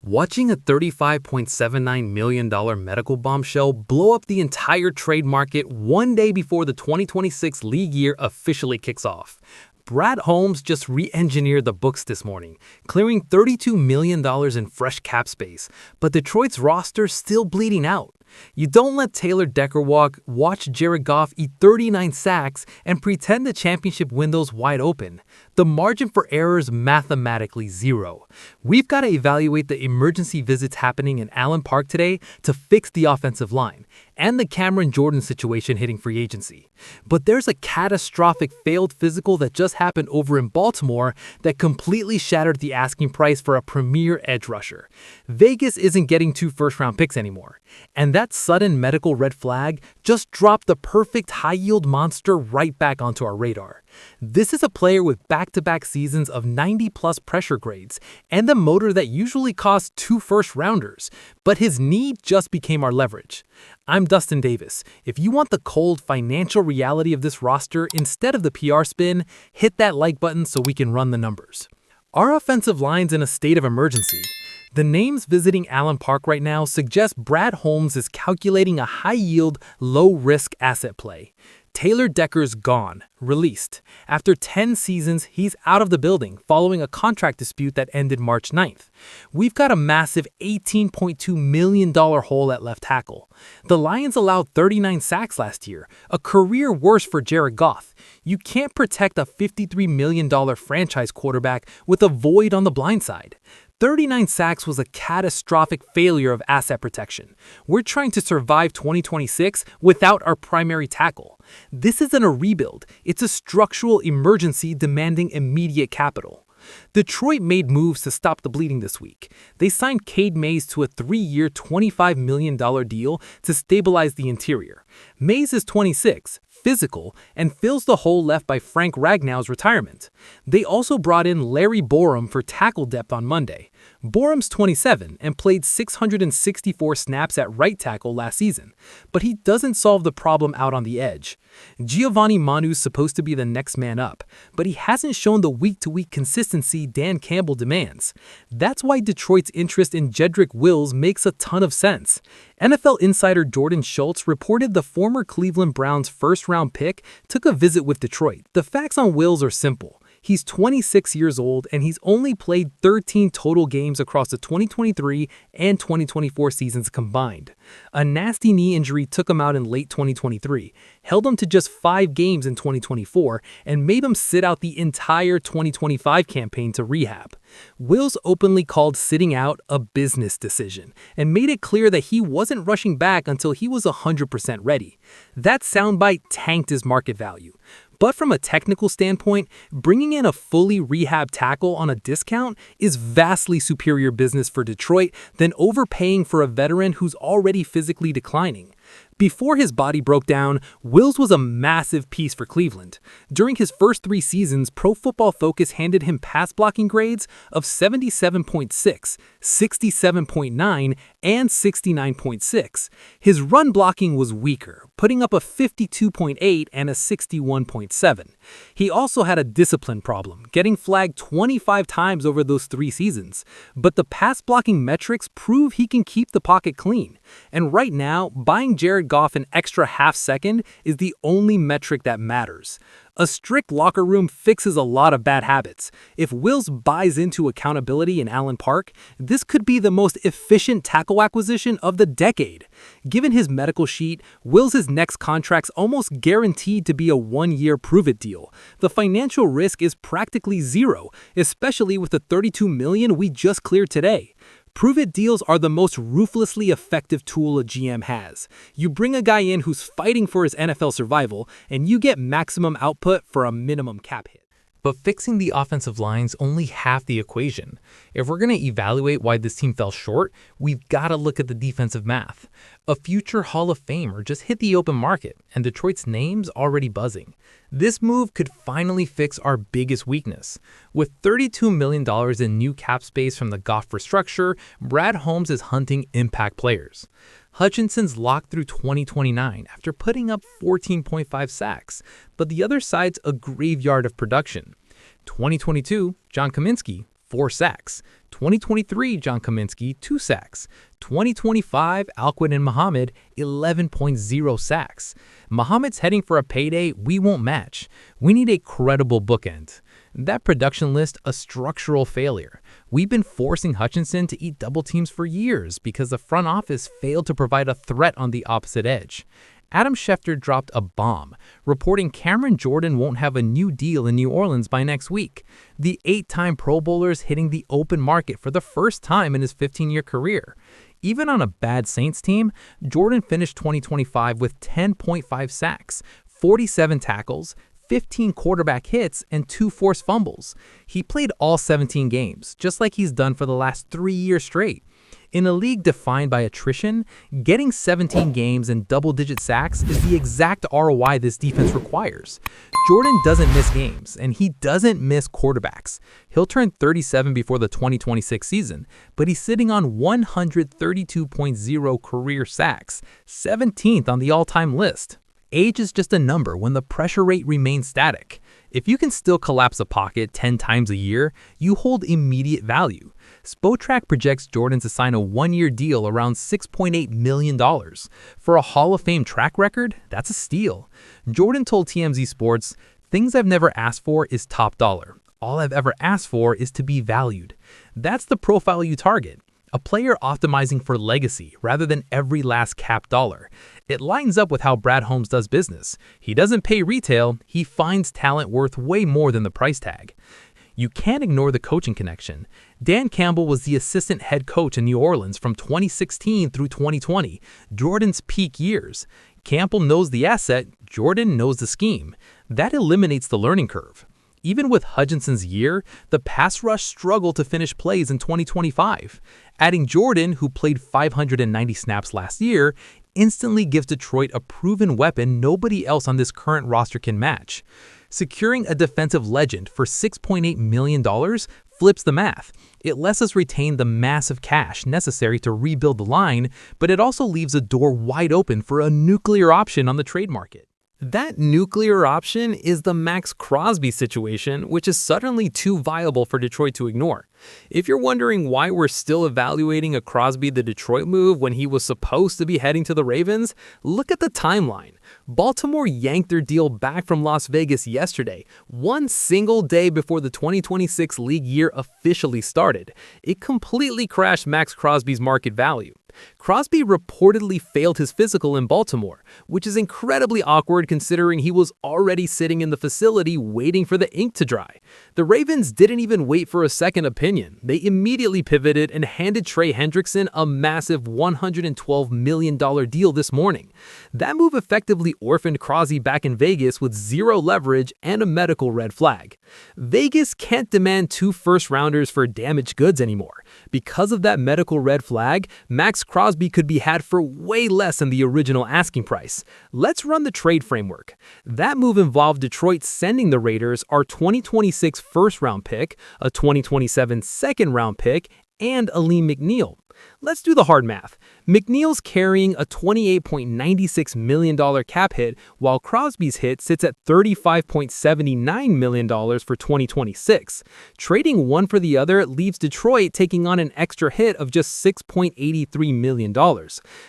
Watching a $35.79 million medical bombshell blow up the entire trade market one day before the 2026 league year officially kicks off. Brad Holmes just re-engineered the books this morning, clearing $32 million in fresh cap space, but Detroit's roster still bleeding out. You don't let Taylor Decker walk, watch Jared Goff eat 39 sacks, and pretend the championship window's wide open. The margin for error is mathematically zero. We've got to evaluate the emergency visits happening in Allen Park today to fix the offensive line, and the Cameron Jordan situation hitting free agency. But there's a catastrophic failed physical that just happened over in Baltimore that completely shattered the asking price for a premier edge rusher. Vegas isn't getting 2 first-round picks anymore. And that sudden medical red flag just dropped the perfect high-yield monster right back onto our radar. This is a player with back-to-back seasons of 90-plus pressure grades and the motor that usually costs 2 first-rounders, but his need just became our leverage. I'm Dustin Davis. If you want the cold financial reality of this roster instead of the PR spin, hit that like button so we can run the numbers. Our offensive line's in a state of emergency. The names visiting Allen Park right now suggest Brad Holmes is calculating a high-yield, low-risk asset play. Taylor Decker's gone, released. After 10 seasons, he's out of the building following a contract dispute that ended March 9th. We've got a massive $18.2 million hole at left tackle. The Lions allowed 39 sacks last year, a career worst for Jared Goff. You can't protect a $53 million franchise quarterback with a void on the blindside. 39 sacks was a catastrophic failure of asset protection. We're trying to survive 2026 without our primary tackle. This isn't a rebuild, it's a structural emergency demanding immediate capital. Detroit made moves to stop the bleeding this week. They signed Cade Mays to a 3-year, $25 million deal to stabilize the interior. Mays is 26, physical, and fills the hole left by Frank Ragnow's retirement. They also brought in Larry Borom for tackle depth on Monday. Borom's 27 and played 664 snaps at right tackle last season, but he doesn't solve the problem out on the edge. Giovanni Manu's supposed to be the next man up, but he hasn't shown the week-to-week consistency Dan Campbell demands. That's why Detroit's interest in Jedrick Wills makes a ton of sense. NFL insider Jordan Schultz reported the former Cleveland Browns first-round pick took a visit with Detroit. The facts on Wills are simple. He's 26 years old and he's only played 13 total games across the 2023 and 2024 seasons combined. A nasty knee injury took him out in late 2023, held him to just 5 games in 2024, and made him sit out the entire 2025 campaign to rehab. Wills openly called sitting out a business decision and made it clear that he wasn't rushing back until he was 100% ready. That soundbite tanked his market value. But from a technical standpoint, bringing in a fully rehab tackle on a discount is vastly superior business for Detroit than overpaying for a veteran who's already physically declining. Before his body broke down, Wills was a massive piece for Cleveland. During his first 3 seasons, Pro Football Focus handed him pass blocking grades of 77.6, 67.9, and 69.6. His run blocking was weaker, putting up a 52.8 and a 61.7. He also had a discipline problem, getting flagged 25 times over those 3 seasons. But the pass blocking metrics prove he can keep the pocket clean. And right now, buying Jared Goff an extra half second is the only metric that matters. A strict locker room fixes a lot of bad habits. If Wills buys into accountability in Allen Park, this could be the most efficient tackle acquisition of the decade. Given his medical sheet, Wills' next contract's almost guaranteed to be a 1-year prove-it deal. The financial risk is practically zero, especially with the $32 million we just cleared today. Prove-it deals are the most ruthlessly effective tool a GM has. You bring a guy in who's fighting for his NFL survival, and you get maximum output for a minimum cap hit. But fixing the offensive line's only half the equation. If we're going to evaluate why this team fell short, we've got to look at the defensive math. A future Hall of Famer just hit the open market, and Detroit's name's already buzzing. This move could finally fix our biggest weakness. With $32 million in new cap space from the Goff restructure, Brad Holmes is hunting impact players. Hutchinson's locked through 2029 after putting up 14.5 sacks, but the other side's a graveyard of production. 2022, John Kaminsky, 4 sacks. 2023, John Kaminsky, 2 sacks. 2025, Alquin and Muhammad, 11.0 sacks. Muhammad's heading for a payday we won't match. We need a credible bookend. That production list, a structural failure. We've been forcing Hutchinson to eat double teams for years because the front office failed to provide a threat on the opposite edge. Adam Schefter dropped a bomb, reporting Cameron Jordan won't have a new deal in New Orleans by next week. The 8-time Pro Bowler's hitting the open market for the first time in his 15-year career. Even on a bad Saints team, Jordan finished 2025 with 10.5 sacks, 47 tackles, 15 quarterback hits, and 2 forced fumbles. He played all 17 games, just like he's done for the last 3 years straight. In a league defined by attrition, getting 17 games and double-digit sacks is the exact ROI this defense requires. Jordan doesn't miss games, and he doesn't miss quarterbacks. He'll turn 37 before the 2026 season, but he's sitting on 132.0 career sacks, 17th on the all-time list. Age is just a number when the pressure rate remains static. If you can still collapse a pocket 10 times a year, you hold immediate value. Spotrac projects Jordan to sign a 1-year deal around $6.8 million. For a Hall of Fame track record, that's a steal. Jordan told TMZ Sports, "Things I've never asked for is top dollar. All I've ever asked for is to be valued." That's the profile you target. A player optimizing for legacy rather than every last cap dollar. It lines up with how Brad Holmes does business. He doesn't pay retail, he finds talent worth way more than the price tag. You can't ignore the coaching connection. Dan Campbell was the assistant head coach in New Orleans from 2016 through 2020, Jordan's peak years. Campbell knows the asset, Jordan knows the scheme. That eliminates the learning curve. Even with Hutchinson's year, the pass rush struggled to finish plays in 2025. Adding Jordan, who played 590 snaps last year, instantly gives Detroit a proven weapon nobody else on this current roster can match. Securing a defensive legend for $6.8 million flips the math. It lets us retain the massive cash necessary to rebuild the line, but it also leaves a door wide open for a nuclear option on the trade market. That nuclear option is the Max Crosby situation, which is suddenly too viable for Detroit to ignore. If you're wondering why we're still evaluating a Crosby the Detroit move when he was supposed to be heading to the Ravens, look at the timeline. Baltimore yanked their deal back from Las Vegas yesterday, one single day before the 2026 league year officially started. It completely crashed Max Crosby's market value. Crosby reportedly failed his physical in Baltimore, which is incredibly awkward considering he was already sitting in the facility waiting for the ink to dry. The Ravens didn't even wait for a second opinion. They immediately pivoted and handed Trey Hendrickson a massive $112 million deal this morning. That move effectively orphaned Crosby back in Vegas with zero leverage and a medical red flag. Vegas can't demand 2 first-rounders for damaged goods anymore. Because of that medical red flag, Max Crosby could be had for way less than the original asking price. Let's run the trade framework. That move involved Detroit sending the Raiders our 2026 first-round pick, a 2027 second-round pick, and Aleem McNeil. Let's do the hard math. McNeil's carrying a $28.96 million cap hit, while Crosby's hit sits at $35.79 million for 2026. Trading one for the other leaves Detroit taking on an extra hit of just $6.83 million.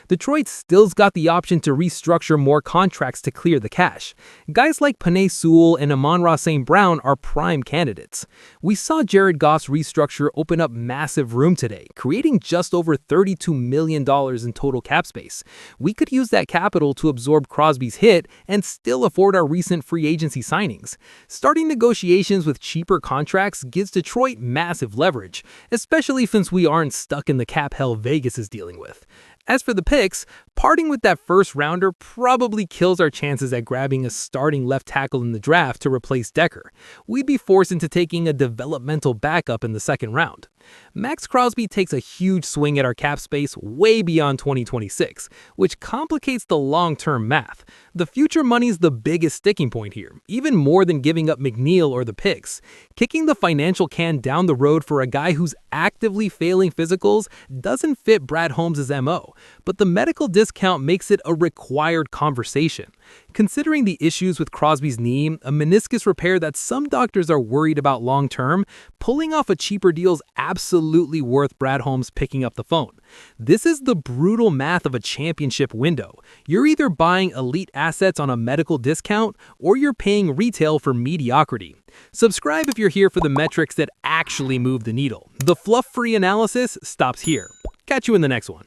Detroit still's got the option to restructure more contracts to clear the cash. Guys like Penei Sewell and Amon-Ra St. Brown are prime candidates. We saw Jared Goff's restructure open up massive room today, creating just over $32 million in total cap space. We could use that capital to absorb Crosby's hit and still afford our recent free agency signings. Starting negotiations with cheaper contracts gives Detroit massive leverage, especially since we aren't stuck in the cap hell Vegas is dealing with. As for the picks, parting with that first rounder probably kills our chances at grabbing a starting left tackle in the draft to replace Decker. We'd be forced into taking a developmental backup in the second round. Max Crosby takes a huge swing at our cap space way beyond 2026, which complicates the long-term math. The future money's the biggest sticking point here, even more than giving up McNeil or the picks. Kicking the financial can down the road for a guy who's actively failing physicals doesn't fit Brad Holmes' MO. zero, but the medical discount makes it a required conversation. Considering the issues with Crosby's knee, a meniscus repair that some doctors are worried about long-term, pulling off a cheaper deal is absolutely worth Brad Holmes picking up the phone. This is the brutal math of a championship window. You're either buying elite assets on a medical discount, or you're paying retail for mediocrity. Subscribe if you're here for the metrics that actually move the needle. The fluff-free analysis stops here. Catch you in the next one.